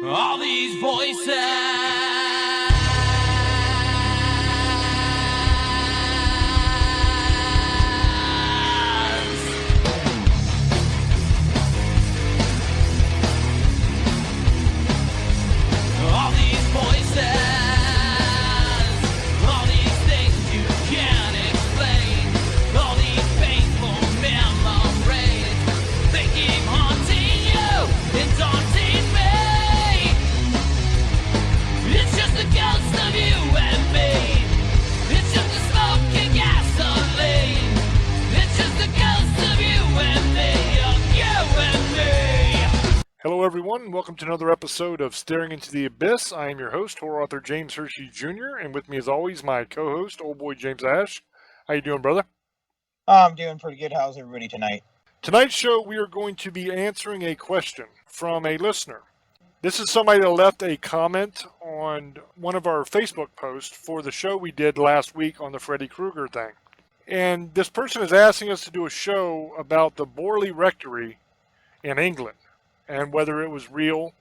All these voices. All these voices. All these things you can't explain. All these painful memories. They keep haunting you and daunting me. It's just the ghost of you and me. It's just the smoke and gasoline. It's just the ghost of you and me. Of you and me. Hello everyone, and welcome to another episode of Staring into the Abyss. I am your host, horror author James Hershey Jr., and with me as always, my co-host, old boy James Ash. How you doing, brother? I'm doing pretty good. How's everybody tonight? Tonight's show, we are going to be answering a question from a listener. This is somebody that left a comment on one of our Facebook posts for the show we did last week on the Freddy Krueger thing. And this person is asking us to do a show about the Borley Rectory in England, and whether it was real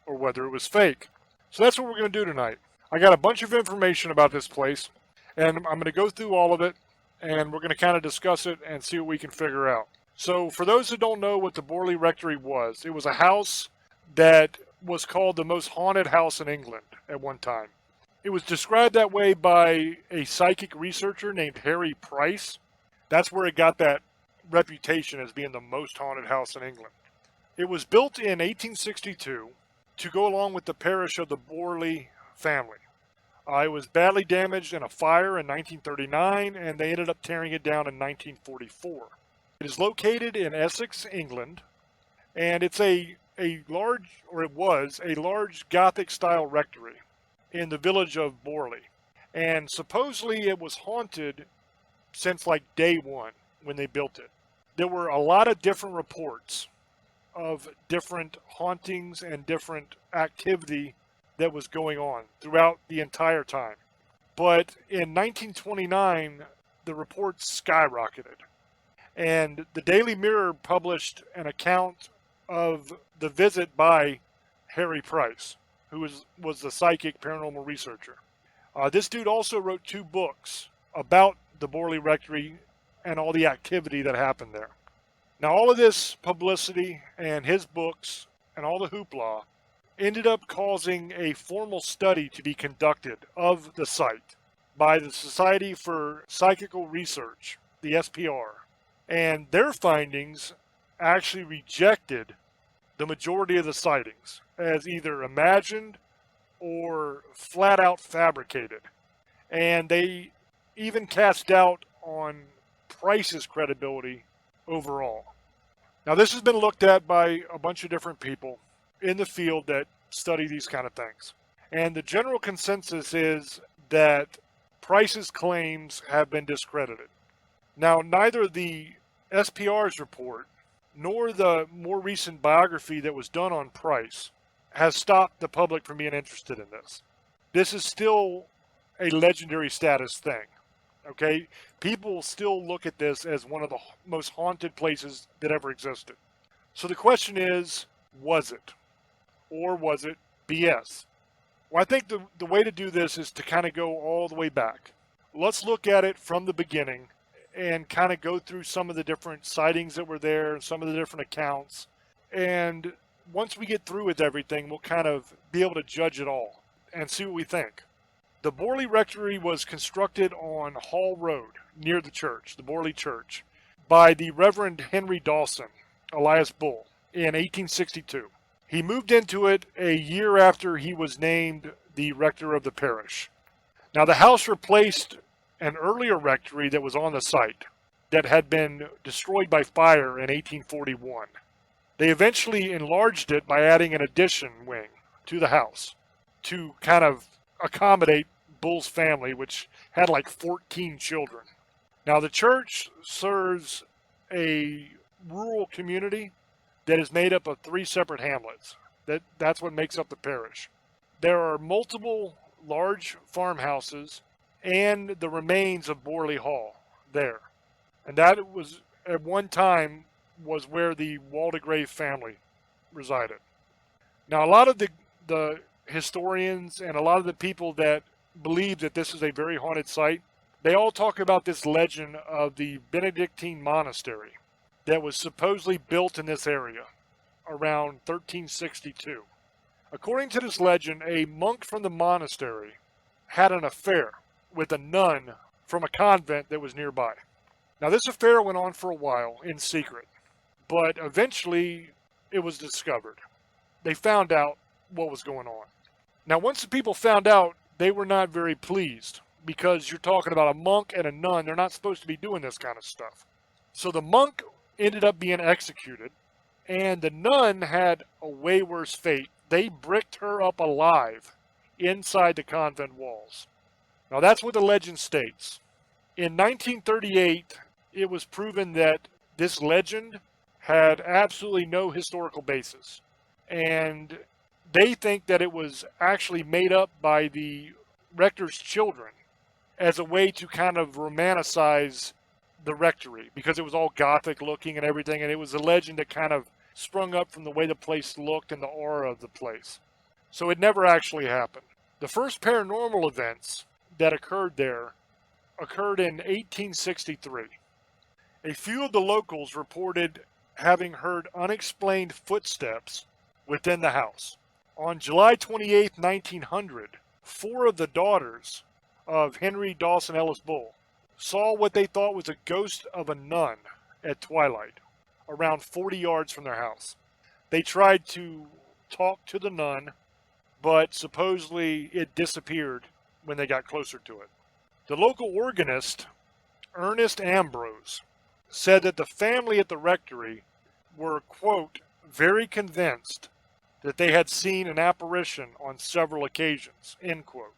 or whether it was fake. So that's what we're going to do tonight. I got a bunch of information about this place, and I'm going to go through all of it, and we're going to kind of discuss it and see what we can figure out. So for those who don't know what the Borley Rectory was, it was a house that was called the most haunted house in England at one time. It was described that way by a psychic researcher named Harry Price. That's where it got that reputation as being the most haunted house in England. It was built in 1862 to go along with the parish of the Borle family. It was badly damaged in a fire in 1939, and they ended up tearing it down in 1944. It is located in Essex, England, and it's it was a large Gothic-style rectory in the village of Borle. And supposedly it was haunted since like day one when they built it. There were a lot of different reports of different hauntings and different activity that was going on throughout the entire time. But in 1929, the reports skyrocketed. And the Daily Mirror published an account of the visit by Harry Price, who was the psychic paranormal researcher. This dude also wrote 2 books about the Borley Rectory and all the activity that happened there. Now, all of this publicity and his books and all the hoopla ended up causing a formal study to be conducted of the site by the Society for Psychical Research, the SPR. And their findings actually rejected the majority of the sightings as either imagined or flat out fabricated. And they even cast doubt on Price's credibility overall. Now, this has been looked at by a bunch of different people in the field that study these kind of things. And the general consensus is that Price's claims have been discredited. Now, neither the SPR's report nor the more recent biography that was done on Price has stopped the public from being interested in this. This is still a legendary status thing. Okay, people still look at this as one of the most haunted places that ever existed. So the question is, was it? Or was it BS? Well, I think the way to do this is to kind of go all the way back. Let's look at it from the beginning and kind of go through some of the different sightings that were there and some of the different accounts. And once we get through with everything, we'll kind of be able to judge it all and see what we think. The Borley Rectory was constructed on Hall Road, near the church, the Borley Church, by the Reverend Henry Dawson, alias Bull, in 1862. He moved into it a year after he was named the rector of the parish. Now, the house replaced an earlier rectory that was on the site that had been destroyed by fire in 1841. They eventually enlarged it by adding an addition wing to the house to kind of accommodate Bull's family, which had like 14 children. Now, the church serves a rural community that is made up of 3 separate hamlets. That's what makes up the parish. There are multiple large farmhouses and the remains of Borley Hall there. And that was, at one time, was where the Waldegrave family resided. Now, a lot of the historians and a lot of the people that believe that this is a very haunted site, they all talk about this legend of the Benedictine monastery that was supposedly built in this area around 1362. According to this legend, a monk from the monastery had an affair with a nun from a convent that was nearby. Now, this affair went on for a while in secret, but eventually it was discovered. They found out what was going on. Now, once the people found out, they were not very pleased because you're talking about a monk and a nun. They're not supposed to be doing this kind of stuff. So the monk ended up being executed, and the nun had a way worse fate. They bricked her up alive inside the convent walls. Now, that's what the legend states. In 1938, it was proven that this legend had absolutely no historical basis. And they think that it was actually made up by the rector's children as a way to kind of romanticize the rectory, because it was all Gothic looking and everything, and it was a legend that kind of sprung up from the way the place looked and the aura of the place. So it never actually happened. The first paranormal events that occurred there occurred in 1863. A few of the locals reported having heard unexplained footsteps within the house. On July 28, 1900, 4 of the daughters of Henry Dawson Ellis Bull saw what they thought was a ghost of a nun at twilight, around 40 yards from their house. They tried to talk to the nun, but supposedly it disappeared when they got closer to it. The local organist, Ernest Ambrose, said that the family at the rectory were, quote, very convinced that they had seen an apparition on several occasions, end quote.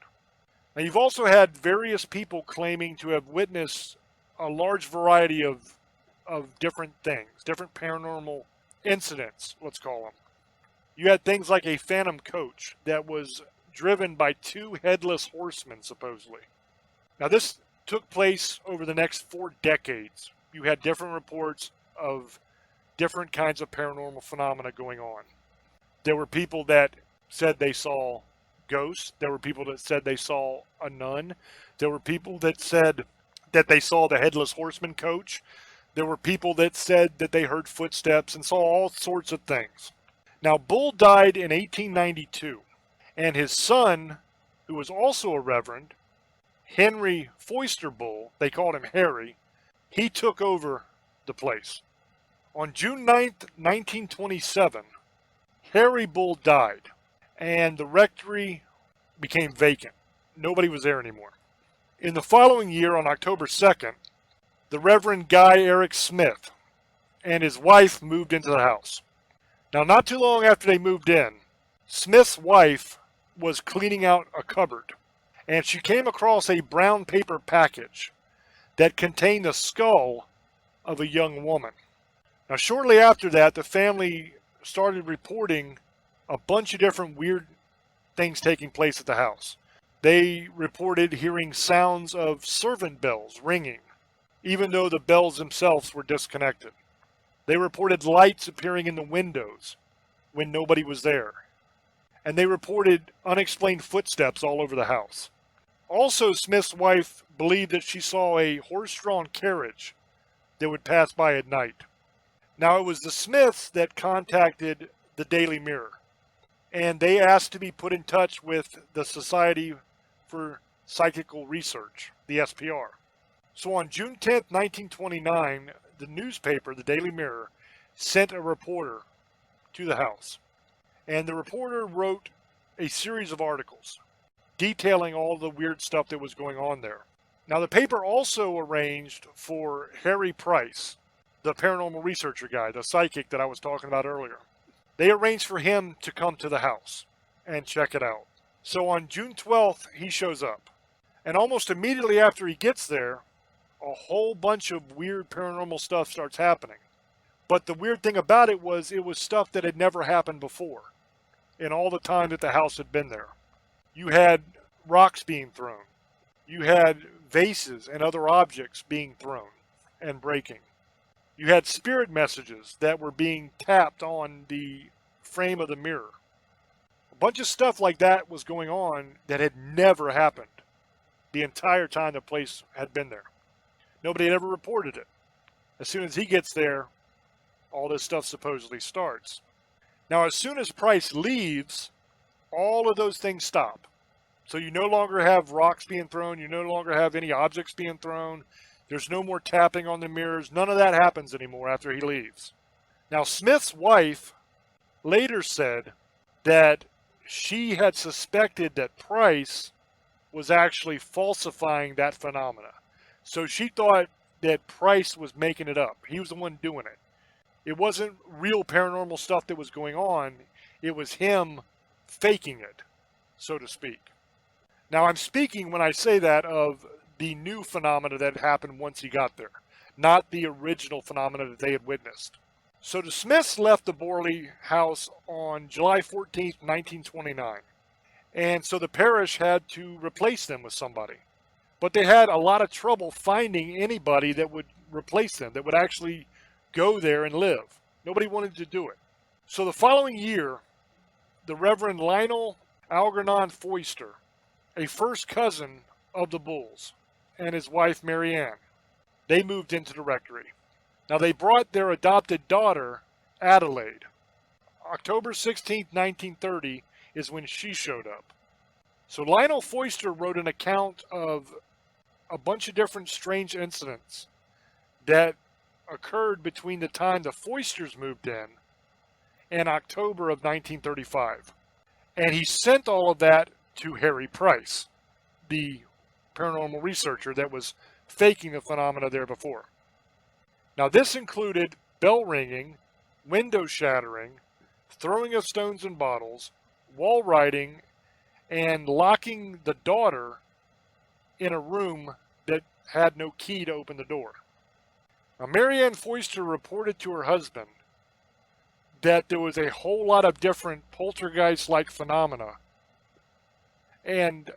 Now, you've also had various people claiming to have witnessed a large variety of different things, different paranormal incidents, let's call them. You had things like a phantom coach that was driven by 2 headless horsemen, supposedly. Now, this took place over the next 4 decades. You had different reports of different kinds of paranormal phenomena going on. There were people that said they saw ghosts. There were people that said they saw a nun. There were people that said that they saw the headless horseman coach. There were people that said that they heard footsteps and saw all sorts of things. Now, Bull died in 1892, and his son, who was also a reverend, Henry Foister Bull, they called him Harry, he took over the place. On June 9th, 1927, Harry Bull died, and the rectory became vacant. Nobody was there anymore. In the following year, on October 2nd, the Reverend Guy Eric Smith and his wife moved into the house. Now, not too long after they moved in, Smith's wife was cleaning out a cupboard, and she came across a brown paper package that contained the skull of a young woman. Now, shortly after that, the family started reporting a bunch of different weird things taking place at the house. They reported hearing sounds of servant bells ringing, even though the bells themselves were disconnected. They reported lights appearing in the windows when nobody was there. And they reported unexplained footsteps all over the house. Also, Smith's wife believed that she saw a horse-drawn carriage that would pass by at night. Now, it was the Smiths that contacted the Daily Mirror, and they asked to be put in touch with the Society for Psychical Research, the SPR. So on June 10th, 1929, the newspaper, the Daily Mirror, sent a reporter to the house. And the reporter wrote a series of articles detailing all the weird stuff that was going on there. Now, the paper also arranged for Harry Price, the paranormal researcher guy, the psychic that I was talking about earlier. They arranged for him to come to the house and check it out. So on June 12th, he shows up. And almost immediately after he gets there, a whole bunch of weird paranormal stuff starts happening. But the weird thing about it was stuff that had never happened before in all the time that the house had been there. You had rocks being thrown. You had vases and other objects being thrown and breaking. You had spirit messages that were being tapped on the frame of the mirror. bunch of stuff like that was going on that had never happened the entire time the place had been there. Nobody had ever reported it. As soon as he gets there, all this stuff supposedly starts. Now, as soon as Price leaves, all of those things stop. So you no longer have rocks being thrown. You no longer have any objects being thrown. There's no more tapping on the mirrors. None of that happens anymore after he leaves. Now, Smith's wife later said that she had suspected that Price was actually falsifying that phenomena. So she thought that Price was making it up. He was the one doing it. It wasn't real paranormal stuff that was going on. It was him faking it, so to speak. Now, I'm speaking, when I say that, of the new phenomena that happened once he got there, not the original phenomena that they had witnessed. So the Smiths left the Borley house on July 14th, 1929. And so the parish had to replace them with somebody. But they had a lot of trouble finding anybody that would replace them, that would actually go there and live. Nobody wanted to do it. So the following year, the Reverend Lionel Algernon Foister, a first cousin of the Bulls, and his wife Mary Ann, they moved into the rectory. Now they brought their adopted daughter, Adelaide. October 16, 1930 is when she showed up. So Lionel Foister wrote an account of a bunch of different strange incidents that occurred between the time the Foisters moved in and October of 1935. And he sent all of that to Harry Price, the paranormal researcher that was faking the phenomena there before. Now this included bell ringing, window shattering, throwing of stones and bottles, wall writing, and locking the daughter in a room that had no key to open the door. Now, Mary Ann Foister reported to her husband that there was a whole lot of different poltergeist-like phenomena, and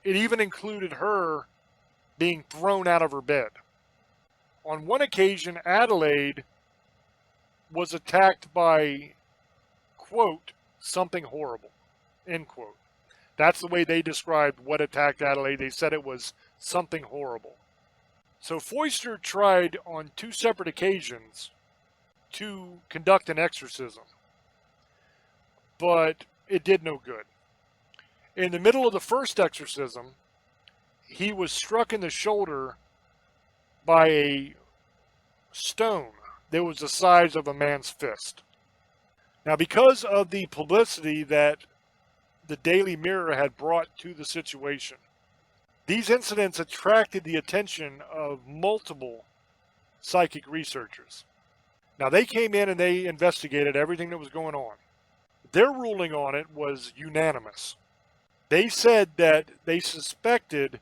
it even included her being thrown out of her bed. On one occasion, Adelaide was attacked by, quote, something horrible, end quote. That's the way they described what attacked Adelaide. They said it was something horrible. So Foister tried on 2 separate occasions to conduct an exorcism, but it did no good. In the middle of the first exorcism, he was struck in the shoulder by a stone that was the size of a man's fist. Now, because of the publicity that the Daily Mirror had brought to the situation, these incidents attracted the attention of multiple psychic researchers. Now, they came in and they investigated everything that was going on. Their ruling on it was unanimous. They said that they suspected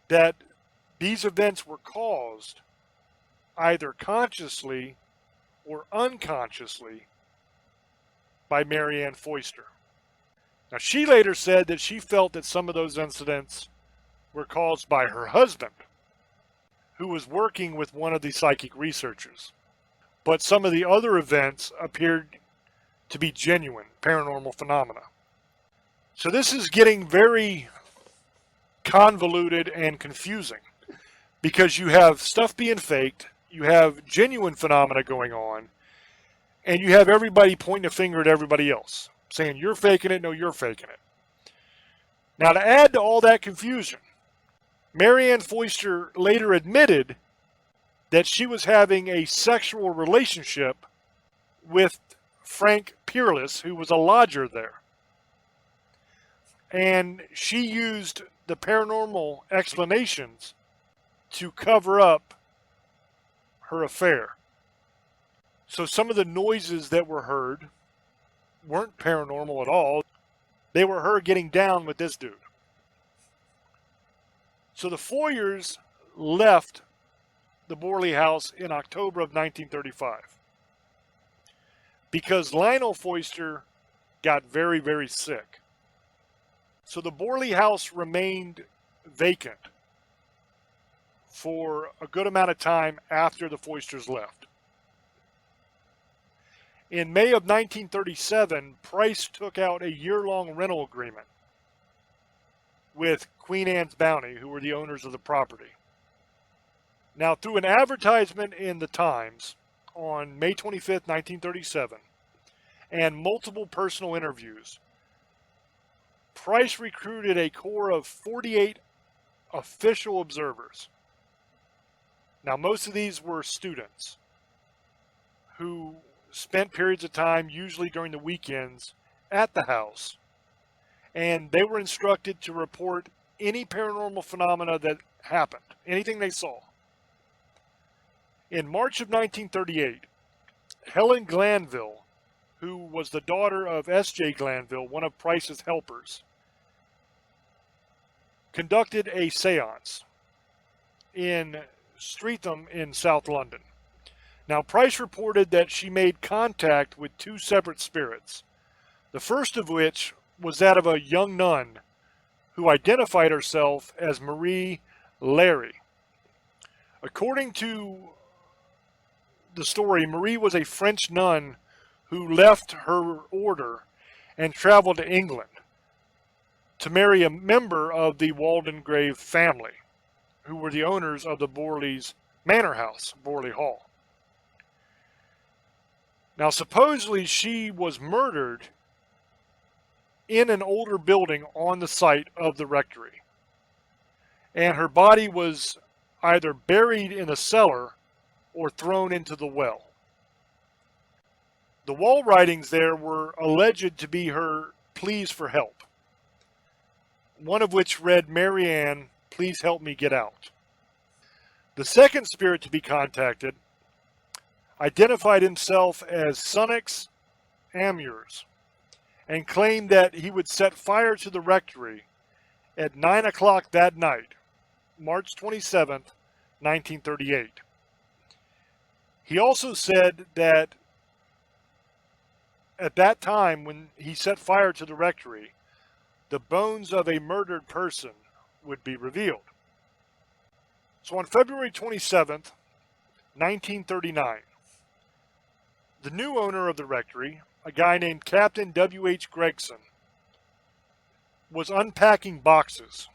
that these events were caused either consciously or unconsciously by Mary Ann Foister. Now, she later said that she felt that some of those incidents were caused by her husband, who was working with one of the psychic researchers. But some of the other events appeared to be genuine paranormal phenomena. So this is getting very convoluted and confusing, because you have stuff being faked, you have genuine phenomena going on, and you have everybody pointing a finger at everybody else, saying you're faking it, no, you're faking it. Now, to add to all that confusion, Mary Ann Foister later admitted that she was having a sexual relationship with Frank Peerless, who was a lodger there. And she used the paranormal explanations to cover up her affair. So some of the noises that were heard weren't paranormal at all. They were her getting down with this dude. So the Foyers left the Borley house in October of 1935 because Lionel Foister got very, very sick. So the Borley house remained vacant for a good amount of time after the Foisters left. In May of 1937, Price took out a year-long rental agreement with Queen Anne's Bounty, who were the owners of the property. Now, through an advertisement in the Times on May 25th, 1937, and multiple personal interviews, Price recruited a corps of 48 official observers. Now, most of these were students who spent periods of time, usually during the weekends, at the house, and they were instructed to report any paranormal phenomena that happened, anything they saw. In March of 1938, Helen Glanville, who was the daughter of S.J. Glanville, one of Price's helpers, conducted a seance in Streatham in South London. Now, Price reported that she made contact with two separate spirits, the first of which was that of a young nun who identified herself as Marie Larry. According to the story, Marie was a French nun who left her order and traveled to England to marry a member of the Waldegrave family, who were the owners of the Borley's manor house, Borley Hall. Now, supposedly she was murdered in an older building on the site of the rectory, and her body was either buried in a cellar or thrown into the well. The wall writings there were alleged to be her pleas for help, one of which read, "Marianne, please help me get out." The second spirit to be contacted identified himself as Sunix Amures and claimed that he would set fire to the rectory at 9 o'clock that night, March 27th, 1938. He also said that at that time, when he set fire to the rectory, the bones of a murdered person would be revealed. So on February 27th, 1939, the new owner of the rectory, a guy named Captain W.H. Gregson, was unpacking boxes,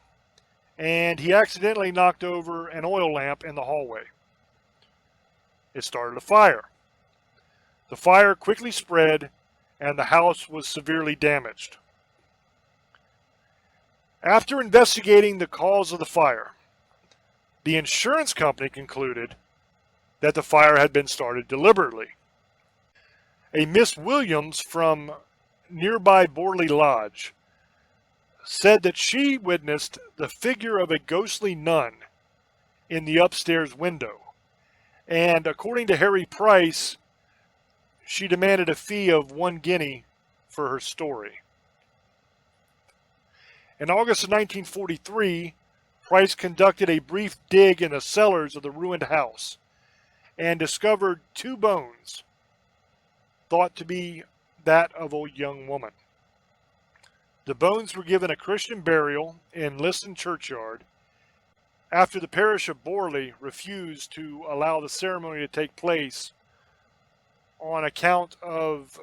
and he accidentally knocked over an oil lamp in the hallway. It started a fire. The fire quickly spread, and the house was severely damaged. After investigating the cause of the fire, the insurance company concluded that the fire had been started deliberately. A Miss Williams from nearby Borley Lodge said that she witnessed the figure of a ghostly nun in the upstairs window, and according to Harry Price, she demanded a fee of 1 guinea for her story. In August of 1943, Price conducted a brief dig in the cellars of the ruined house and discovered 2 bones thought to be that of a young woman. The bones were given a Christian burial in Liston churchyard after the parish of Borle refused to allow the ceremony to take place on account of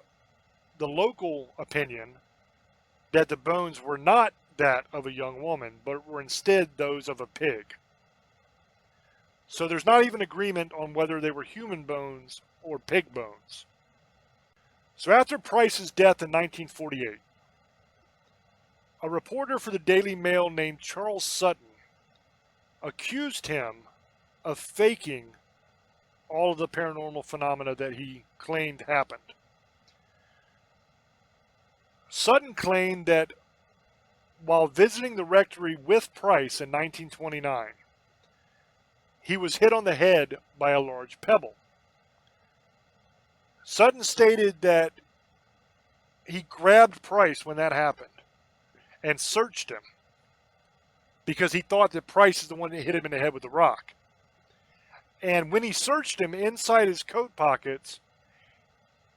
the local opinion that the bones were not that of a young woman, but were instead those of a pig. So there's not even agreement on whether they were human bones or pig bones. So after Price's death in 1948, a reporter for the Daily Mail named Charles Sutton accused him of faking all of the paranormal phenomena that he claimed happened. Sutton claimed that while visiting the rectory with Price in 1929, he was hit on the head by a large pebble. Sutton stated that he grabbed Price when that happened and searched him because he thought that Price is the one that hit him in the head with the rock. And when he searched him inside his coat pockets,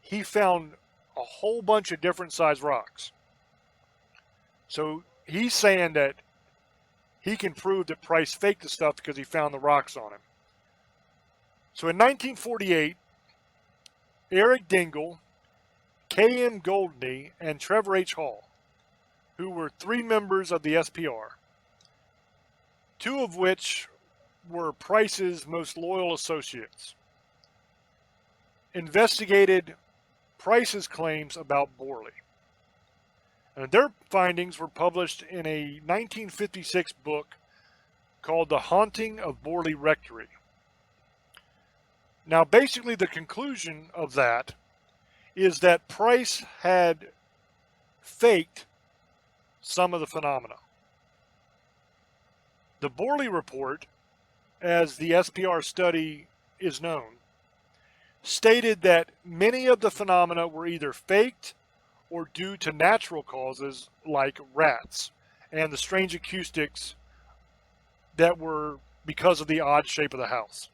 he found a whole bunch of different size rocks. So he's saying that he can prove that Price faked the stuff because he found the rocks on him. So in 1948, Eric Dingle K.M. Goldney and Trevor H. Hall, who were 3 members of the SPR, 2 of which were Price's most loyal associates, investigated Price's claims about Borley. And their findings were published in a 1956 book called The Haunting of Borley Rectory. Now, basically, the conclusion of that is that Price had faked some of the phenomena. The Borley report, as the SPR study is known, stated that many of the phenomena were either faked or due to natural causes like rats and the strange acoustics that were because of the odd shape of the house.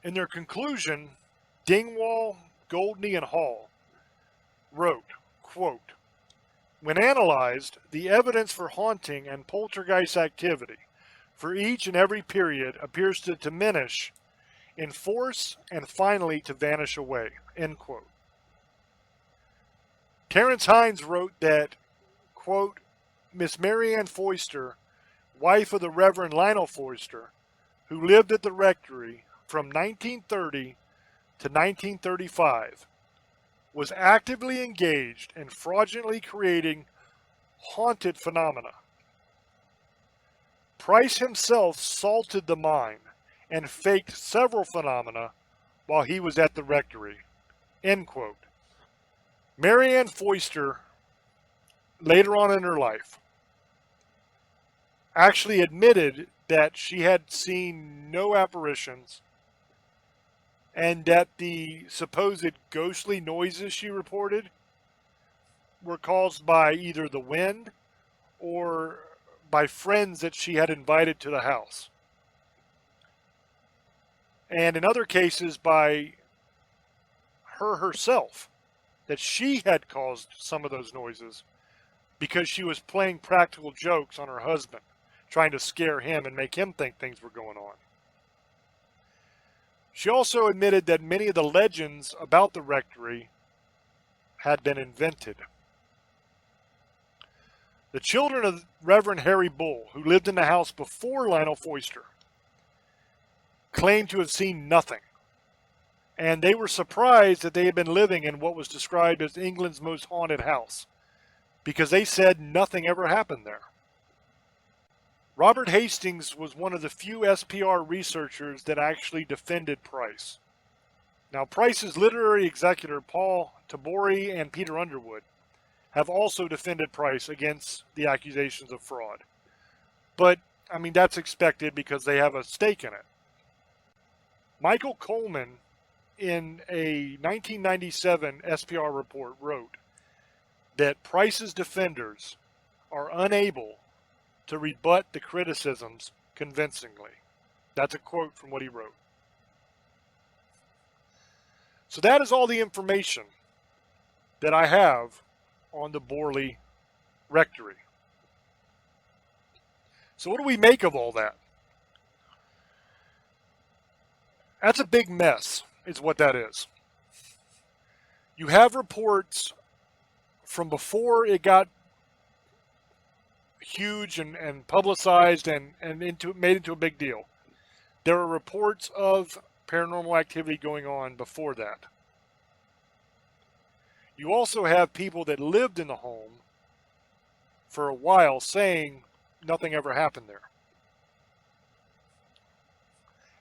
In their conclusion, Dingwall, Goldney, and Hall wrote, quote, "When analyzed, the evidence for haunting and poltergeist activity for each and every period appears to diminish in force and finally to vanish away," end quote. Terence Hines wrote that, quote, "Miss Mary Ann Foister, wife of the Reverend Lionel Foister, who lived at the rectory from 1930 to 1935, was actively engaged in fraudulently creating haunted phenomena. Price himself salted the mine and faked several phenomena while he was at the rectory," end quote. Mary Ann Foister, later on in her life, actually admitted that she had seen no apparitions and that the supposed ghostly noises she reported were caused by either the wind or by friends that she had invited to the house. And in other cases by her herself, that she had caused some of those noises because she was playing practical jokes on her husband, trying to scare him and make him think things were going on. She also admitted that many of the legends about the rectory had been invented. The children of Reverend Harry Bull, who lived in the house before Lionel Foister, claimed to have seen nothing, and they were surprised that they had been living in what was described as England's most haunted house, because they said nothing ever happened there. Robert Hastings was one of the few SPR researchers that actually defended Price. Now, Price's literary executor, Paul Tabori and Peter Underwood, have also defended Price against the accusations of fraud. But, I mean, that's expected because they have a stake in it. Michael Coleman, in a 1997 SPR report, wrote that Price's defenders are unable to rebut the criticisms convincingly. That's a quote from what he wrote. So that is all the information that I have on the Borley Rectory. So what do we make of all that? That's a big mess, is what that is. You have reports from before it got huge and publicized and made into a big deal. There are reports of paranormal activity going on before that. You also have people that lived in the home for a while saying nothing ever happened there.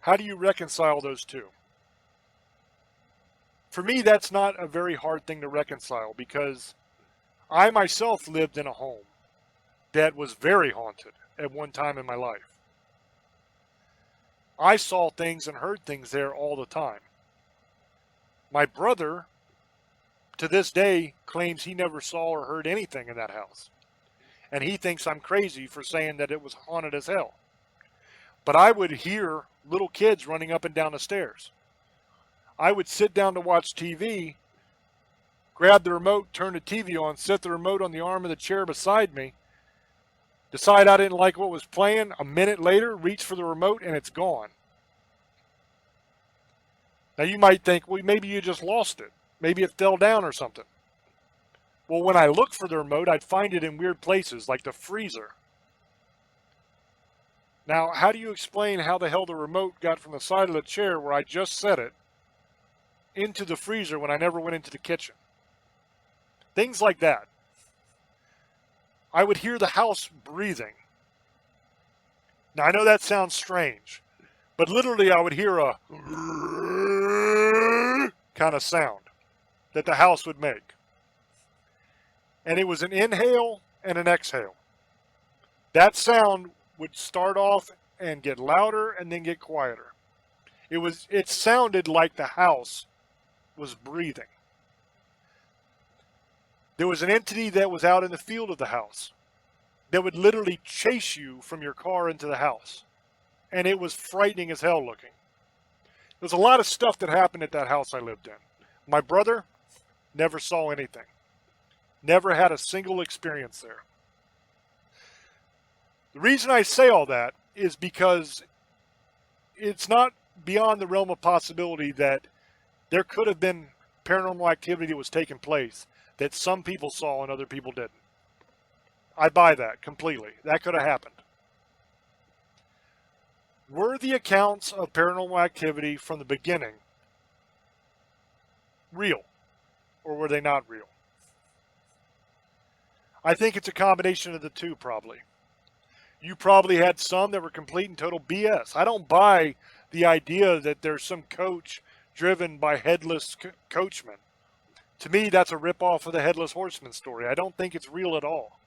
How do you reconcile those two? For me, that's not a very hard thing to reconcile because I myself lived in a home that was very haunted at one time in my life. I saw things and heard things there all the time. My brother, to this day, claims he never saw or heard anything in that house. And he thinks I'm crazy for saying that it was haunted as hell. But I would hear little kids running up and down the stairs. I would sit down to watch TV, grab the remote, turn the TV on, set the remote on the arm of the chair beside me, decide I didn't like what was playing, a minute later, reach for the remote, and it's gone. Now you might think, well, maybe you just lost it. Maybe it fell down or something. Well, when I looked for the remote, I'd find it in weird places, like the freezer. Now, how do you explain how the hell the remote got from the side of the chair where I just set it into the freezer when I never went into the kitchen? Things like that. I would hear the house breathing. Now, I know that sounds strange, but literally I would hear a kind of sound that the house would make. And it was an inhale and an exhale. That sound would start off and get louder and then get quieter. It sounded like the house was breathing. There was an entity that was out in the field of the house that would literally chase you from your car into the house. And it was frightening as hell looking. There's a lot of stuff that happened at that house I lived in. My brother never saw anything. Never had a single experience there. The reason I say all that is because it's not beyond the realm of possibility that there could have been paranormal activity that was taking place that some people saw and other people didn't. I buy that completely. That could have happened. Were the accounts of paranormal activity from the beginning real, or were they not real? I think it's a combination of the two, probably. You probably had some that were complete and total BS. I don't buy the idea that there's some coach driven by headless coachmen. To me, that's a ripoff of the Headless Horseman story. I don't think it's real at all.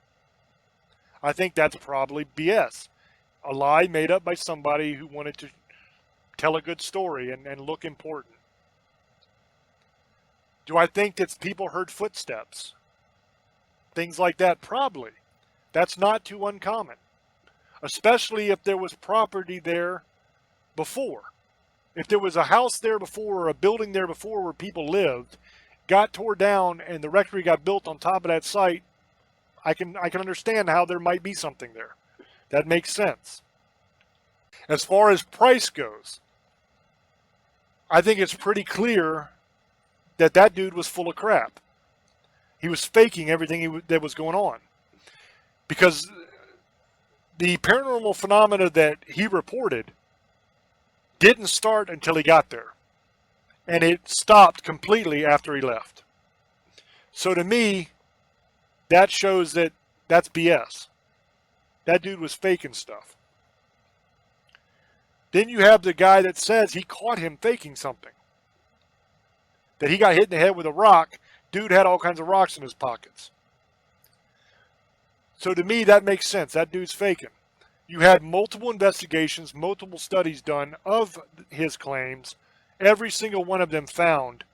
I think that's probably BS. A lie made up by somebody who wanted to tell a good story and look important. Do I think that people heard footsteps? Things like that? Probably. That's not too uncommon. Especially if there was property there before. If there was a house there before or a building there before where people lived, got tore down, and the rectory got built on top of that site, I can understand how there might be something there. That makes sense. As far as price goes, I think it's pretty clear that that dude was full of crap. He was faking everything that was going on. Because the paranormal phenomena that he reported didn't start until he got there. And it stopped completely after he left. So to me, that shows that that's BS. That dude was faking stuff. Then you have the guy that says he caught him faking something. That he got hit in the head with a rock. Dude had all kinds of rocks in his pockets. So to me, that makes sense. That dude's faking. You had multiple investigations, multiple studies done of his claims. Every single one of them found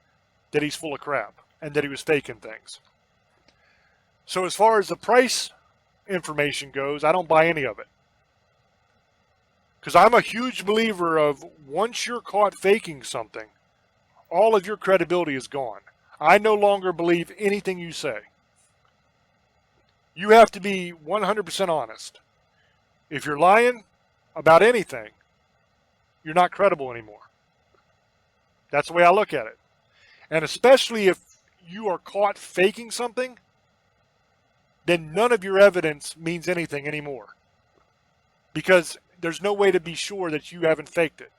that he's full of crap and that he was faking things. So as far as the price information goes, I don't buy any of it. Because I'm a huge believer of once you're caught faking something, all of your credibility is gone. I no longer believe anything you say. You have to be 100% honest. If you're lying about anything, you're not credible anymore. That's the way I look at it. And especially if you are caught faking something, then none of your evidence means anything anymore. Because there's no way to be sure that you haven't faked it.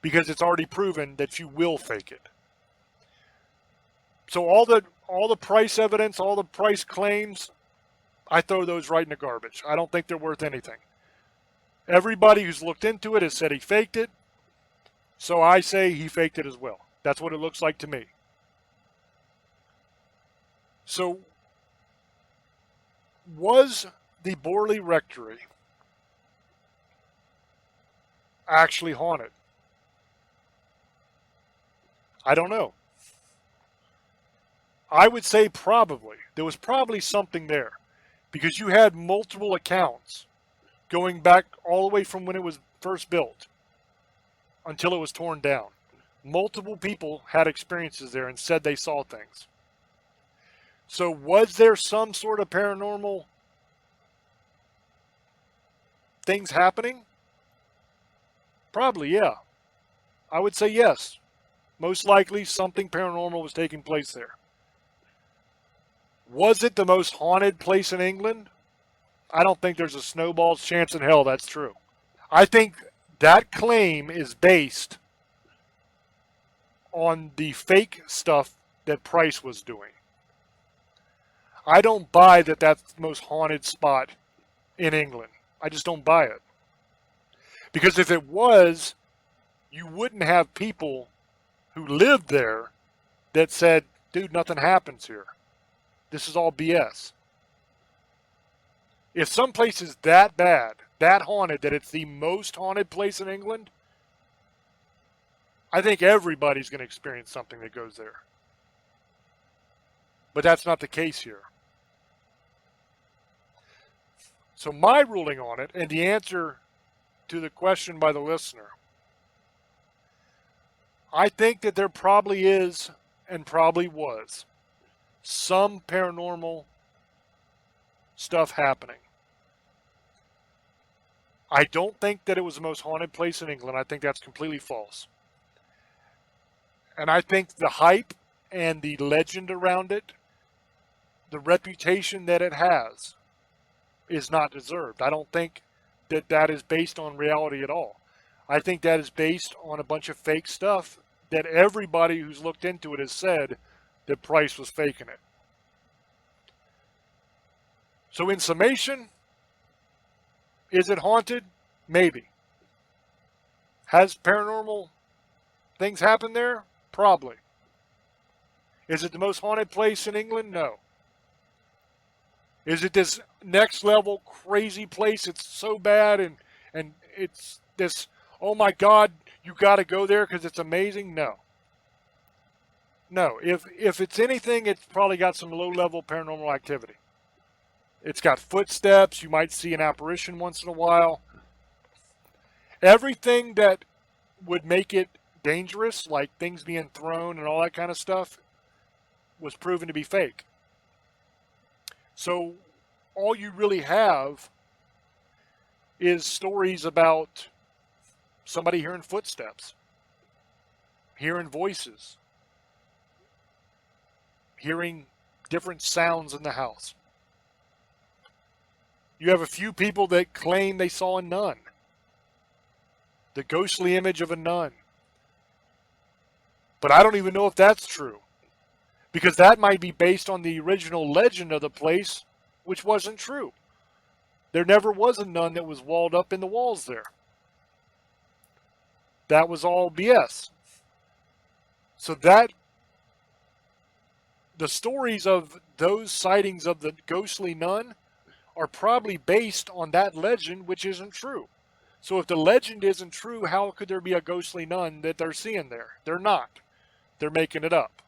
Because it's already proven that you will fake it. So all the price evidence, all the price claims, I throw those right in the garbage. I don't think they're worth anything. Everybody who's looked into it has said he faked it. So I say he faked it as well. That's what it looks like to me. So, was the Borley Rectory actually haunted? I don't know. I would say probably. There was probably something there. Because you had multiple accounts going back all the way from when it was first built until it was torn down. Multiple people had experiences there and said they saw things. So was there some sort of paranormal things happening? Probably, yeah. I would say yes. Most likely something paranormal was taking place there. Was it the most haunted place in England? I don't think there's a snowball's chance in hell that's true. I think that claim is based on the fake stuff that Price was doing. I don't buy that that's the most haunted spot in England. I just don't buy it. Because if it was, you wouldn't have people who lived there that said, dude, nothing happens here. This is all BS. If some place is that bad, that haunted, that it's the most haunted place in England, I think everybody's going to experience something that goes there. But that's not the case here. So my ruling on it, and the answer to the question by the listener, I think that there probably is, and probably was, some paranormal stuff happening. I don't think that it was the most haunted place in England. I think that's completely false. And I think the hype and the legend around it, the reputation that it has, is not deserved. I don't think that that is based on reality at all. I think that is based on a bunch of fake stuff that everybody who's looked into it has said that Price was faking it. So in summation, is it haunted? Maybe. Has paranormal things happened there? Probably. Is it the most haunted place in England? No. Is it this next level crazy place? It's so bad and it's this, oh my God, you got to go there because it's amazing? No. No. If it's anything, it's probably got some low-level paranormal activity. It's got footsteps. You might see an apparition once in a while. Everything that would make it dangerous, like things being thrown and all that kind of stuff, was proven to be fake. So all you really have is stories about somebody hearing footsteps, hearing voices, hearing different sounds in the house. You have a few people that claim they saw a nun, the ghostly image of a nun. But I don't even know if that's true, because that might be based on the original legend of the place, which wasn't true. There never was a nun that was walled up in the walls there. That was all BS. So the stories of those sightings of the ghostly nun are probably based on that legend, which isn't true. So if the legend isn't true, how could there be a ghostly nun that they're seeing there? They're not. They're making it up.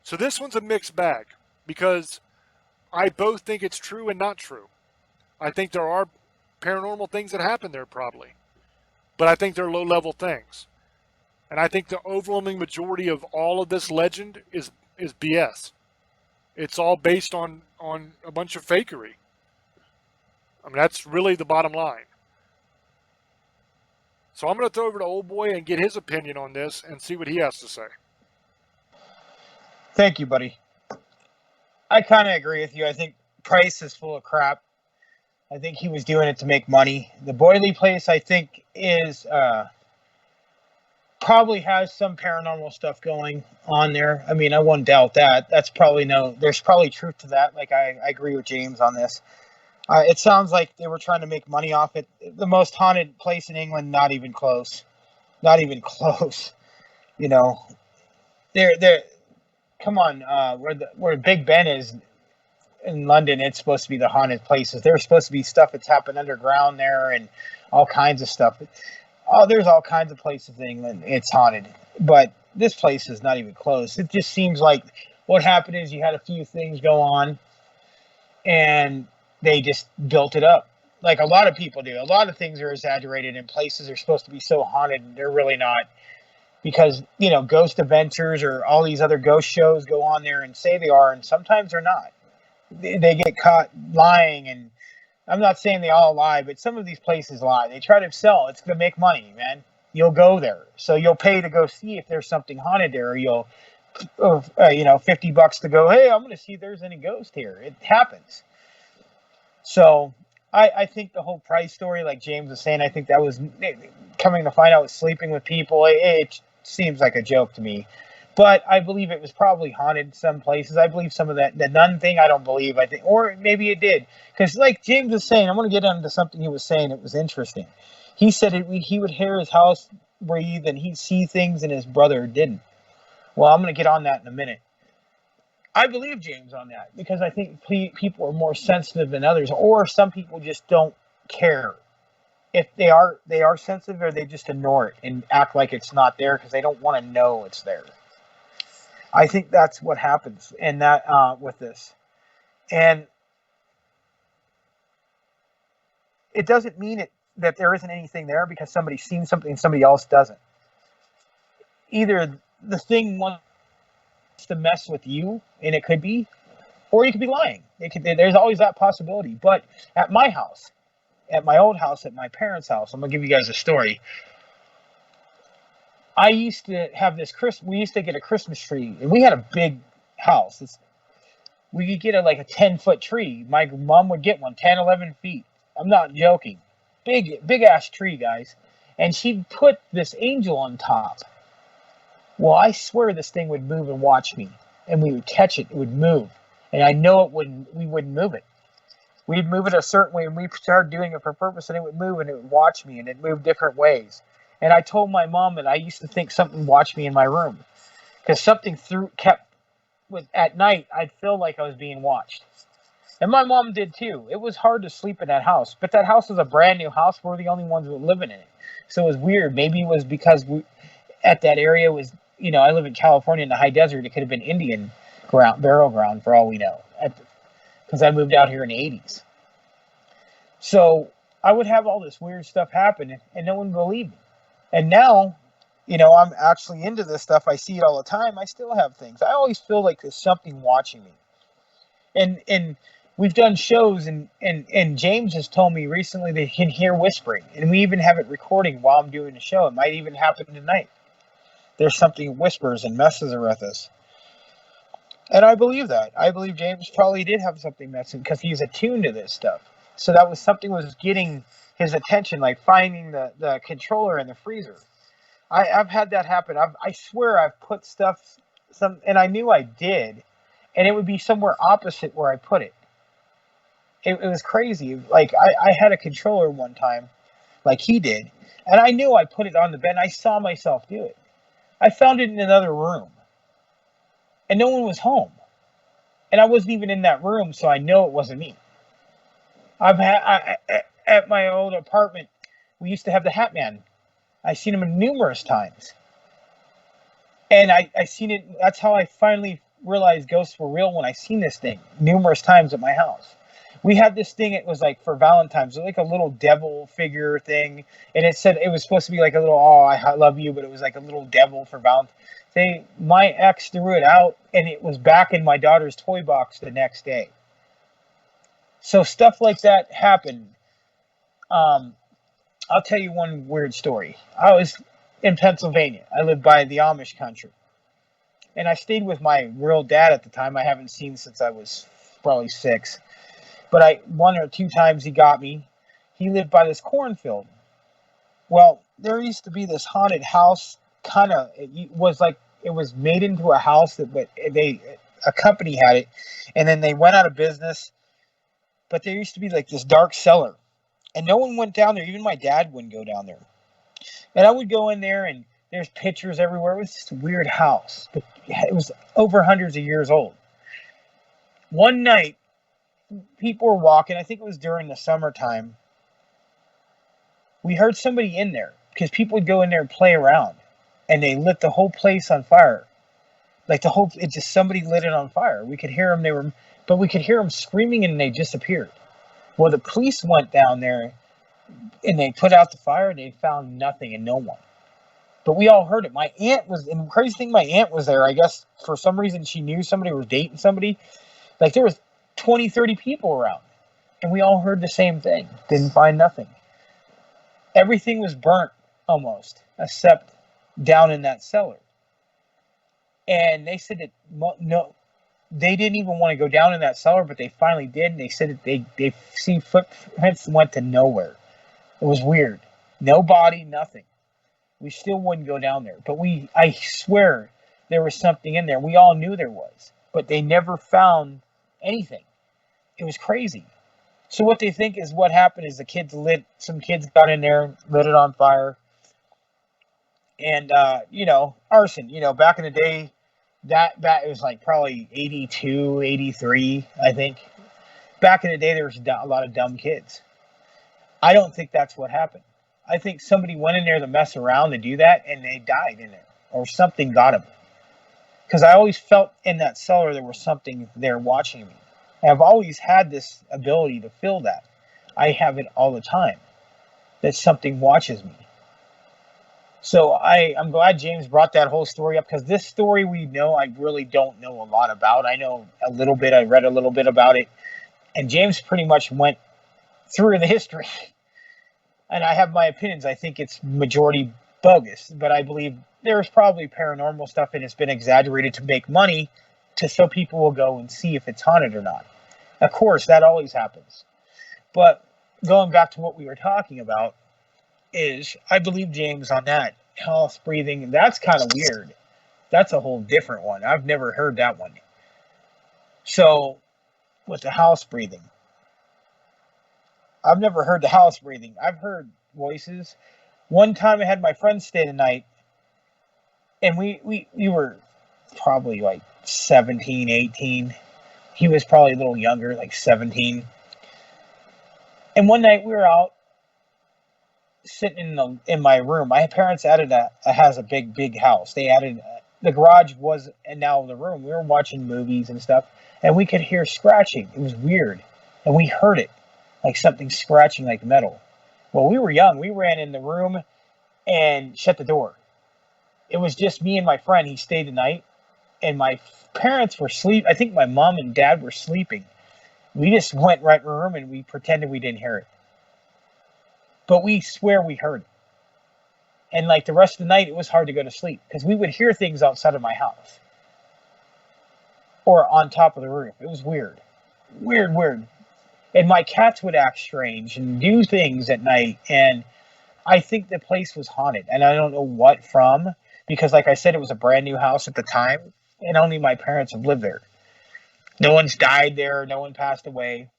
So this one's a mixed bag, because I both think it's true and not true. I think there are paranormal things that happen there probably, but I think they're low-level things. And I think the overwhelming majority of all of this legend is BS. It's all based on a bunch of fakery. I mean, that's really the bottom line. So I'm going to throw over to Old Boy and get his opinion on this and see what he has to say. Thank you, buddy. I kind of agree with you. I think Price is full of crap. I think he was doing it to make money. The Borley place, I think, is probably has some paranormal stuff going on there. I mean, I wouldn't doubt that. That's probably there's probably truth to that. Like, I agree with James on this. It sounds like they were trying to make money off it. The most haunted place in England, not even close. Not even close. You know, they're come on, where Big Ben is in London, it's supposed to be the haunted places. There's supposed to be stuff that's happened underground there and all kinds of stuff. Oh, there's all kinds of places in England it's haunted, but this place is not even close. It just seems like what happened is you had a few things go on, and they just built it up like a lot of people do. A lot of things are exaggerated, and places are supposed to be so haunted, and they're really not. Because, you know, Ghost Adventures or all these other ghost shows go on there and say they are, and sometimes they're not. They get caught lying, and I'm not saying they all lie, but some of these places lie. They try to sell. It's going to make money, man. You'll go there. So you'll pay to go see if there's something haunted there, or you'll, $50 to go, hey, I'm going to see if there's any ghost here. It happens. So I think the whole price story, like James was saying, I think that was coming to find out was sleeping with people. It seems like a joke to me. But I believe it was probably haunted some places. I believe some of that, the nun thing, I don't believe. I think, or maybe it did. Because like James was saying, I'm going to get into something he was saying. It was interesting. He said he would hear his house breathe and he'd see things and his brother didn't. Well, I'm going to get on that in a minute. I believe James on that because I think people are more sensitive than others, or some people just don't care. If they are sensitive, or they just ignore it and act like it's not there because they don't want to know it's there. I think that's what happens in that with this, and it doesn't mean that there isn't anything there because somebody's seen something and somebody else doesn't. Either the thing wants to mess with you, and it could be, or you could be lying. There's always that possibility. But at my house, at my old house, at my parents' house, I'm gonna give you guys a story. I used to have we used to get a Christmas tree, and we had a big house. We could get a 10-foot tree. My mom would get one, 10, 11 feet. I'm not joking. Big ass tree, guys. And she'd put this angel on top. Well, I swear this thing would move and watch me. And we would catch it. It would move. And I know we wouldn't move it. We'd move it a certain way, and we started doing it for purpose, and it would move, and it would watch me, and it moved different ways. And I told my mom that I used to think something watched me in my room. Because something at night, I'd feel like I was being watched. And my mom did too. It was hard to sleep in that house. But that house was a brand new house. We're the only ones who were living in it. So it was weird. Maybe it was because at that area was, I live in California in the high desert. It could have been Indian burial ground for all we know. Because I moved out here in the 80s. So I would have all this weird stuff happen, and no one believed me. And now, I'm actually into this stuff. I see it all the time. I still have things. I always feel like there's something watching me. And we've done shows, and James has told me recently that he can hear whispering. And we even have it recording while I'm doing the show. It might even happen tonight. There's something whispers and messes with us. And I believe that. I believe James probably did have something messing because he's attuned to this stuff. So that was something was getting his attention, like finding the controller in the freezer. I've had that happen. I swear I've put stuff, and I knew I did, and it would be somewhere opposite where I put it. It was crazy. Like I had a controller one time, like he did, and I knew I put it on the bed, and I saw myself do it. I found it in another room, and no one was home, and I wasn't even in that room, so I know it wasn't me. At my old apartment, we used to have the Hat Man. I've seen him numerous times. And I seen it, that's how I finally realized ghosts were real, when I seen this thing numerous times at my house. We had this thing, it was like for Valentine's, it was like a little devil figure thing. And it said, it was supposed to be like a little, oh, I love you, but it was like a little devil for Valentine's. My ex threw it out, and it was back in my daughter's toy box the next day. So stuff like that happened. I'll tell you one weird story. I was in Pennsylvania. I lived by the Amish country. And I stayed with my real dad at the time. I haven't seen since I was probably 6. But one or two times he got me. He lived by this cornfield. Well, there used to be this haunted house. It was made into a house, but a company had it. And then they went out of business. But there used to be like this dark cellar. And no one went down there. Even my dad wouldn't go down there. And I would go in there, and there's pictures everywhere. It was just a weird house. But it was over hundreds of years old. One night, people were walking. I think it was during the summertime. We heard somebody in there. Because people would go in there and play around. And they lit the whole place on fire. Somebody lit it on fire. We could hear them. But we could hear them screaming, and they disappeared. Well, the police went down there, and they put out the fire, and they found nothing and no one. But we all heard it. My aunt and the crazy thing, my aunt was there. I guess for some reason she knew somebody was dating somebody. Like there was 20, 30 people around, and we all heard the same thing. Didn't find nothing. Everything was burnt almost, except down in that cellar. And they said that no, they didn't even want to go down in that cellar, but they finally did. And they said that they see footprints went to nowhere. It was weird. No body, nothing. We still wouldn't go down there. But I swear there was something in there. We all knew there was. But they never found anything. It was crazy. So what they think is what happened is some kids got in there, lit it on fire. And, arson, back in the day, that it was like probably 82, 83, I think. Back in the day, there was a lot of dumb kids. I don't think that's what happened. I think somebody went in there to mess around to do that, and they died in there, or something got them. Because I always felt in that cellar there was something there watching me. And I've always had this ability to feel that. I have it all the time, that something watches me. So I'm glad James brought that whole story up, because this story I really don't know a lot about. I know a little bit. I read a little bit about it. And James pretty much went through the history. And I have my opinions. I think it's majority bogus, but I believe there's probably paranormal stuff, and it's been exaggerated to make money, so people will go and see if it's haunted or not. Of course, that always happens. But going back to what we were talking about, is I believe James on that house breathing. That's kind of weird. That's a whole different one. I've never heard that one. So with the house breathing, I've never heard the house breathing. I've heard voices. One time I had my friend stay the night, and we were probably like 17, 18. He was probably a little younger, like 17. And one night we were out sitting in my room. My parents has a big house. They added the garage and now the room. We were watching movies and stuff, and we could hear scratching. It was weird, and we heard it like something scratching like metal. Well, we were young. We ran in the room and shut the door. It was just me and my friend. He stayed the night, and my parents were asleep. I think my mom and dad were sleeping. We just went right in the room and we pretended we didn't hear it. But we swear we heard it. And like the rest of the night, it was hard to go to sleep because we would hear things outside of my house or on top of the roof. It was weird. Weird. And my cats would act strange and do things at night. And I think the place was haunted. And I don't know what from, because like I said, it was a brand new house at the time. And only my parents have lived there. No one's died there. No one passed away.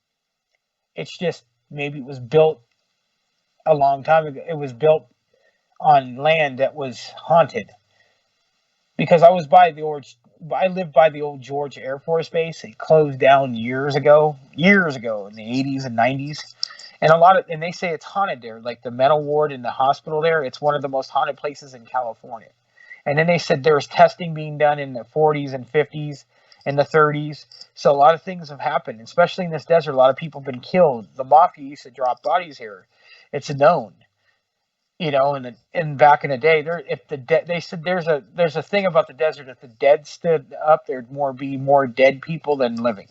It's just maybe it was built a long time ago. It was built on land that was haunted. Because I lived by the old George Air Force Base. It closed down years ago in the 80s and 90s. And they say it's haunted there, like the mental ward in the hospital there. It's one of the most haunted places in California. And then they said there was testing being done in the 40s and 50s and the 30s. So a lot of things have happened, especially in this desert. A lot of people have been killed. The mafia used to drop bodies here. It's known, and back in the day, they said there's a thing about the desert. If the dead stood up, there'd be more dead people than living.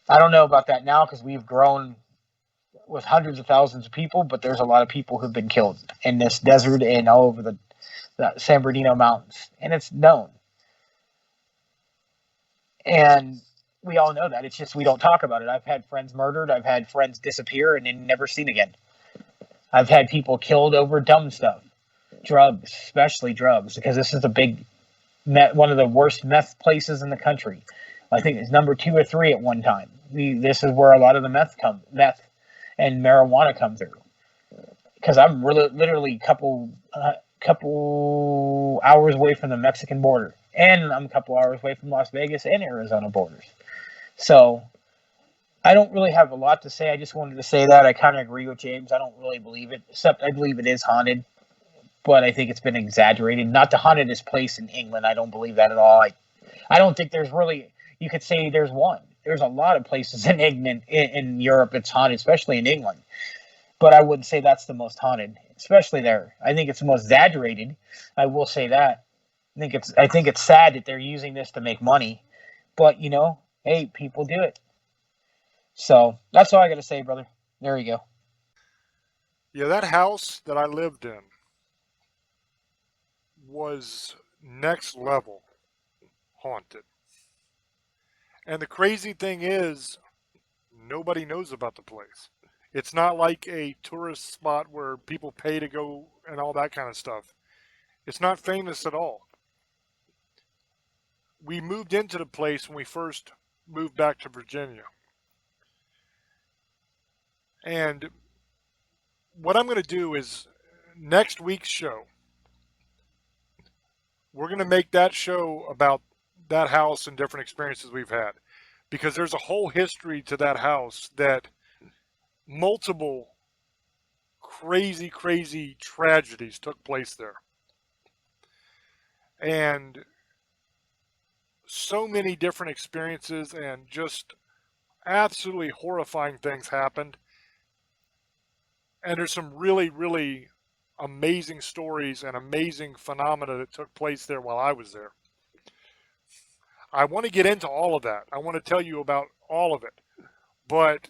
I don't know about that now because we've grown with hundreds of thousands of people, but there's a lot of people who've been killed in this desert and all over the San Bernardino Mountains, and it's known. And we all know that. It's just we don't talk about it. I've had friends murdered. I've had friends disappear and then never seen again. I've had people killed over dumb stuff. Drugs, especially drugs, because this is one of the worst meth places in the country. I think it's number 2 or 3 at one time. This is where a lot of the meth and marijuana come through. Because I'm literally a couple hours away from the Mexican border. And I'm a couple hours away from Las Vegas and Arizona borders. So I don't really have a lot to say. I just wanted to say that. I kind of agree with James. I don't really believe it, except I believe it is haunted. But I think it's been exaggerated. Not the hauntedest place in England. I don't believe that at all. I don't think there's really, you could say there's one. There's a lot of places in England, in Europe, it's haunted, especially in England. But I wouldn't say that's the most haunted, especially there. I think it's the most exaggerated. I will say that. I think it's sad that they're using this to make money. But, hey, people do it. So that's all I got to say, brother. There you go. Yeah, that house that I lived in was next level haunted. And the crazy thing is, nobody knows about the place. It's not like a tourist spot where people pay to go and all that kind of stuff. It's not famous at all. We moved into the place when we first moved back to Virginia. And what I'm going to do is next week's show, we're going to make that show about that house and different experiences we've had. Because there's a whole history to that house that multiple crazy, crazy tragedies took place there. And so many different experiences and just absolutely horrifying things happened. And there's some really, really amazing stories and amazing phenomena that took place there while I was there. I want to get into all of that. I want to tell you about all of it. But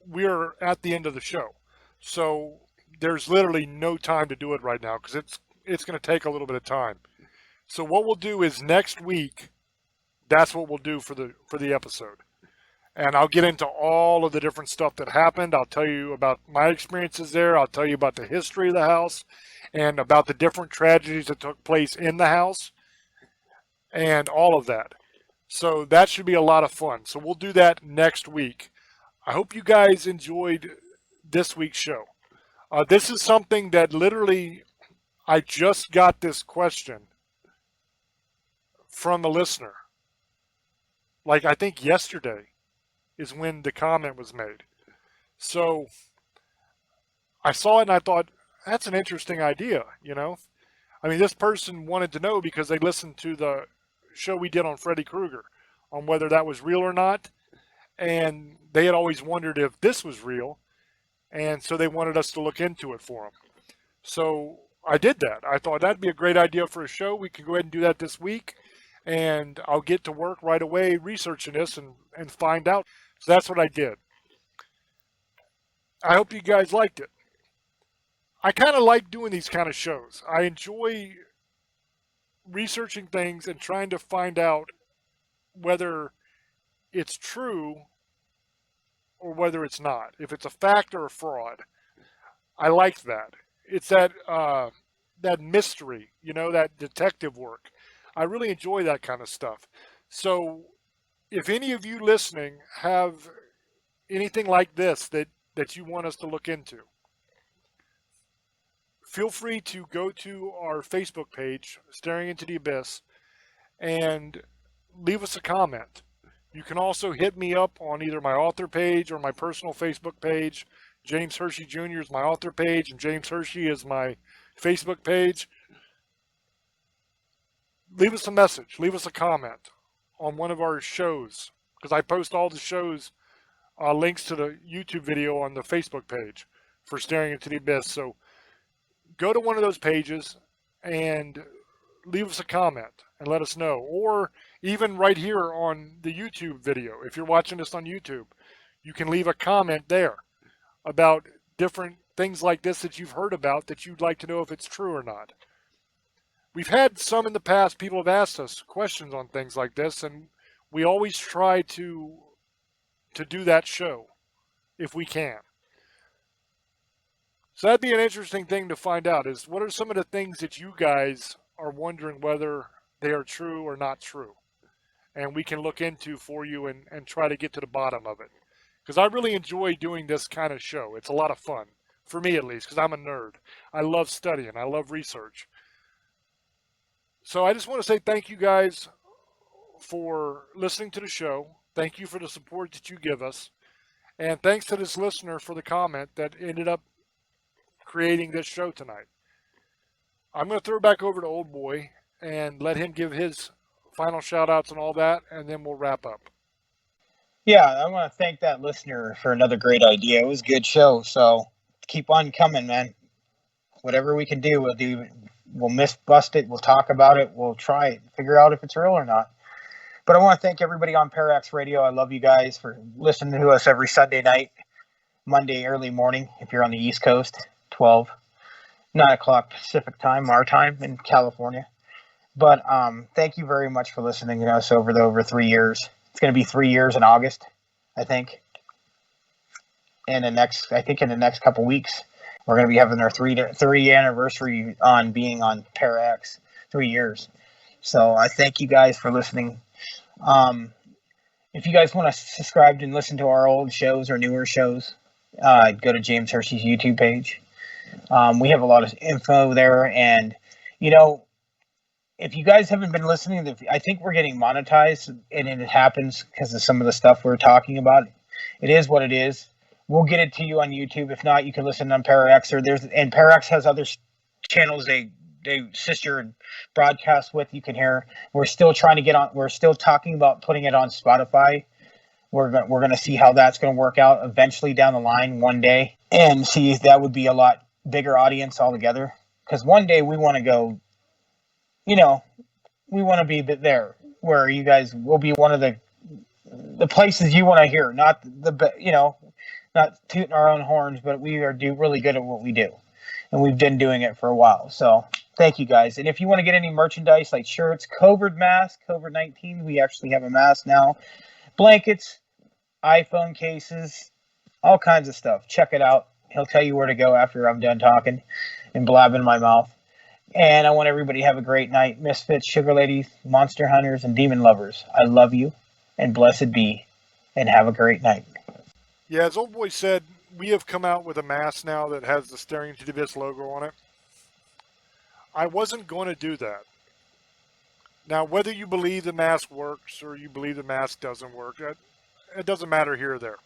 we're at the end of the show. So there's literally no time to do it right now because it's going to take a little bit of time. So what we'll do is next week, that's what we'll do for the episode. And I'll get into all of the different stuff that happened. I'll tell you about my experiences there. I'll tell you about the history of the house and about the different tragedies that took place in the house and all of that. So that should be a lot of fun. So we'll do that next week. I hope you guys enjoyed this week's show. This is something that literally I just got this question from a listener. Like I think yesterday is when the comment was made. So I saw it and I thought, that's an interesting idea, you know? I mean, this person wanted to know because they listened to the show we did on Freddy Krueger on whether that was real or not. And they had always wondered if this was real. And so they wanted us to look into it for them. So I did that. I thought that'd be a great idea for a show. We could go ahead and do that this week. And I'll get to work right away researching this and find out. So that's what I did. I hope you guys liked it. I kind of like doing these kind of shows. I enjoy researching things and trying to find out whether it's true or whether it's not. If it's a fact or a fraud. I like that. It's that mystery, you know, that detective work. I really enjoy that kind of stuff. So if any of you listening have anything like this that you want us to look into, feel free to go to our Facebook page, Staring Into the Abyss, and leave us a comment. You can also hit me up on either my author page or my personal Facebook page. James Hershey Jr. is my author page, and James Hershey is my Facebook page. Leave us a message. Leave us a comment on one of our shows, because I post all the shows, links to the YouTube video on the Facebook page for Staring Into the Abyss. So go to one of those pages and leave us a comment and let us know. Or even right here on the YouTube video, if you're watching this on YouTube, you can leave a comment there about different things like this that you've heard about that you'd like to know if it's true or not. We've had some in the past, people have asked us questions on things like this, and we always try to do that show if we can. So that'd be an interesting thing to find out, is what are some of the things that you guys are wondering whether they are true or not true. And we can look into for you and try to get to the bottom of it. Because I really enjoy doing this kind of show. It's a lot of fun, for me at least, because I'm a nerd. I love studying. I love research. So I just want to say thank you guys for listening to the show. Thank you for the support that you give us. And thanks to this listener for the comment that ended up creating this show tonight. I'm going to throw it back over to Old Boy and let him give his final shout outs and all that, and then we'll wrap up. Yeah, I want to thank that listener for another great idea. It was a good show, so keep on coming, man. Whatever we can do, we'll do. We'll bust it. We'll talk about it. We'll try it. Figure out if it's real or not. But I want to thank everybody on Parax Radio. I love you guys for listening to us every Sunday night, Monday early morning, if you're on the East Coast. 12, 9 o'clock Pacific time, our time in California. But thank you very much for listening to us over 3 years. It's going to be 3 years in August, I think. In the next couple weeks, we're going to be having our three anniversary on being on Parax, 3 years. So I thank you guys for listening. If you guys want to subscribe and listen to our old shows or newer shows, go to James Hershey's YouTube page. We have a lot of info there, and if you guys haven't been listening, I think we're getting monetized, and it happens because of some of the stuff we're talking about. It is what it is. We'll get it to you on YouTube. If not, you can listen on Parax, and Parax has other channels they sister broadcast with. You can hear. We're still trying to get on. We're still talking about putting it on Spotify. We're going to see how that's going to work out eventually down the line one day, and see if that would be a lot bigger audience altogether. Because one day we want to go. We want to be there where you guys will be one of the places you want to hear. Not not tooting our own horns, but we are really good at what we do, and we've been doing it for a while. So thank you guys. And if you want to get any merchandise like shirts, COVID mask, COVID-19, we actually have a mask now, blankets, iPhone cases, all kinds of stuff. Check it out. He'll tell you where to go after I'm done talking and blabbing my mouth. And I want everybody to have a great night. Misfits, sugar ladies, monster hunters, and demon lovers. I love you, and blessed be, and have a great night. Yeah, as Old Boy said, we have come out with a mask now that has the Staring to the Abyss logo on it. I wasn't going to do that. Now, whether you believe the mask works or you believe the mask doesn't work, it doesn't matter here or there.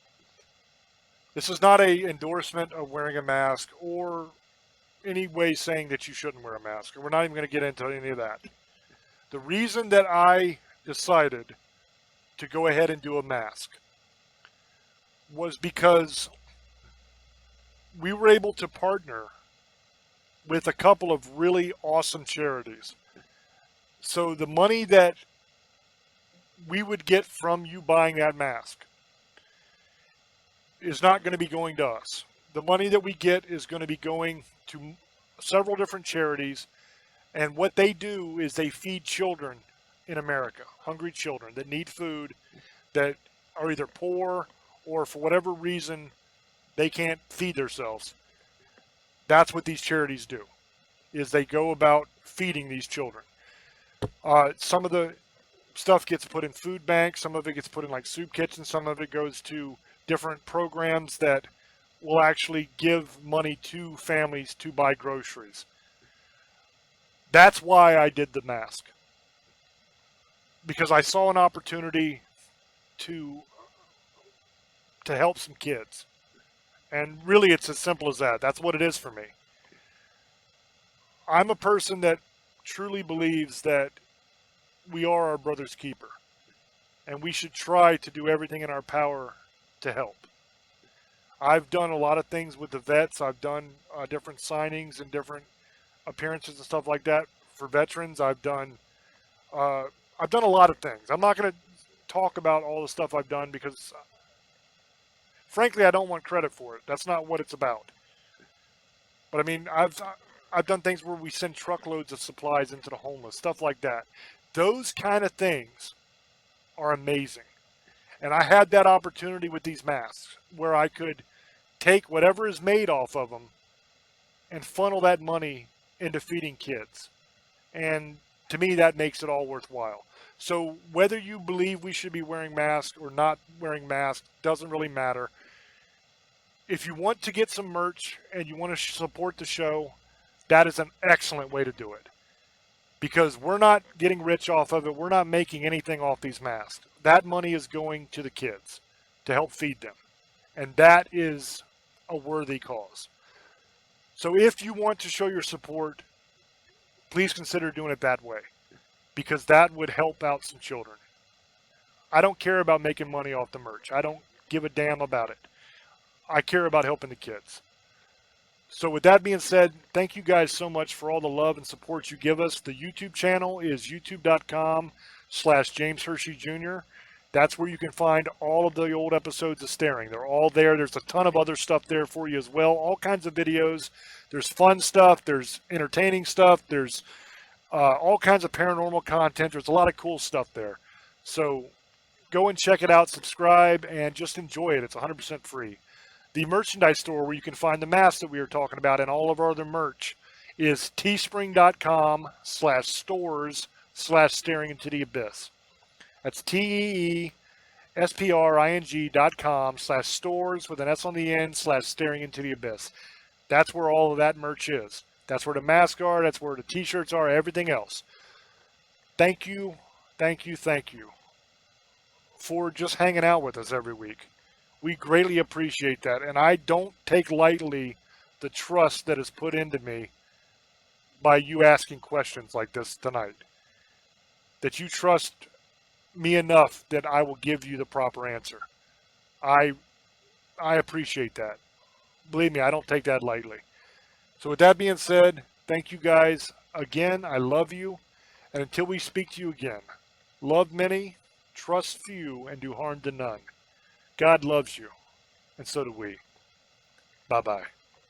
This is not an endorsement of wearing a mask or any way saying that you shouldn't wear a mask. We're not even going to get into any of that. The reason that I decided to go ahead and do a mask was because we were able to partner with a couple of really awesome charities. So the money that we would get from you buying that mask is not going to be going to us. The money that we get is going to be going to several different charities, and what they do is they feed children in America, hungry children that need food, that are either poor or for whatever reason they can't feed themselves. That's what these charities do, is they go about feeding these children. Some of the stuff gets put in food banks, some of it gets put in like soup kitchens, some of it goes to different programs that will actually give money to families to buy groceries. That's why I did the mask. Because I saw an opportunity to help some kids. And really it's as simple as that. That's what it is for me. I'm a person that truly believes that we are our brother's keeper. And we should try to do everything in our power to help. I've done a lot of things with the vets. I've done different signings and different appearances and stuff like that for veterans. I've done a lot of things. I'm not going to talk about all the stuff I've done because, frankly, I don't want credit for it. That's not what it's about. But I mean, I've done things where we send truckloads of supplies into the homeless, stuff like that. Those kind of things are amazing. And I had that opportunity with these masks where I could take whatever is made off of them and funnel that money into feeding kids. And to me, that makes it all worthwhile. So whether you believe we should be wearing masks or not wearing masks doesn't really matter. If you want to get some merch and you want to support the show, that is an excellent way to do it. Because we're not getting rich off of it. We're not making anything off these masks. That money is going to the kids to help feed them. And that is a worthy cause. So if you want to show your support, please consider doing it that way. Because that would help out some children. I don't care about making money off the merch. I don't give a damn about it. I care about helping the kids. So with that being said, thank you guys so much for all the love and support you give us. The YouTube channel is youtube.com/James Hershey Jr. That's where you can find all of the old episodes of Staring. They're all there. There's a ton of other stuff there for you as well. All kinds of videos. There's fun stuff. There's entertaining stuff. There's all kinds of paranormal content. There's a lot of cool stuff there. So go and check it out, subscribe, and just enjoy it. It's 100% free. The merchandise store where you can find the masks that we were talking about and all of our other merch is teespring.com/stores/staring into the abyss. That's teespring.com/stores with an S on the end /staring into the abyss. That's where all of that merch is. That's where the masks are. That's where the t-shirts are, everything else. Thank you, thank you, thank you for just hanging out with us every week. We greatly appreciate that. And I don't take lightly the trust that is put into me by you asking questions like this tonight. That you trust me enough that I will give you the proper answer. I appreciate that. Believe me, I don't take that lightly. So with that being said, thank you guys again. I love you. And until we speak to you again, love many, trust few, and do harm to none. God loves you, and so do we. Bye-bye.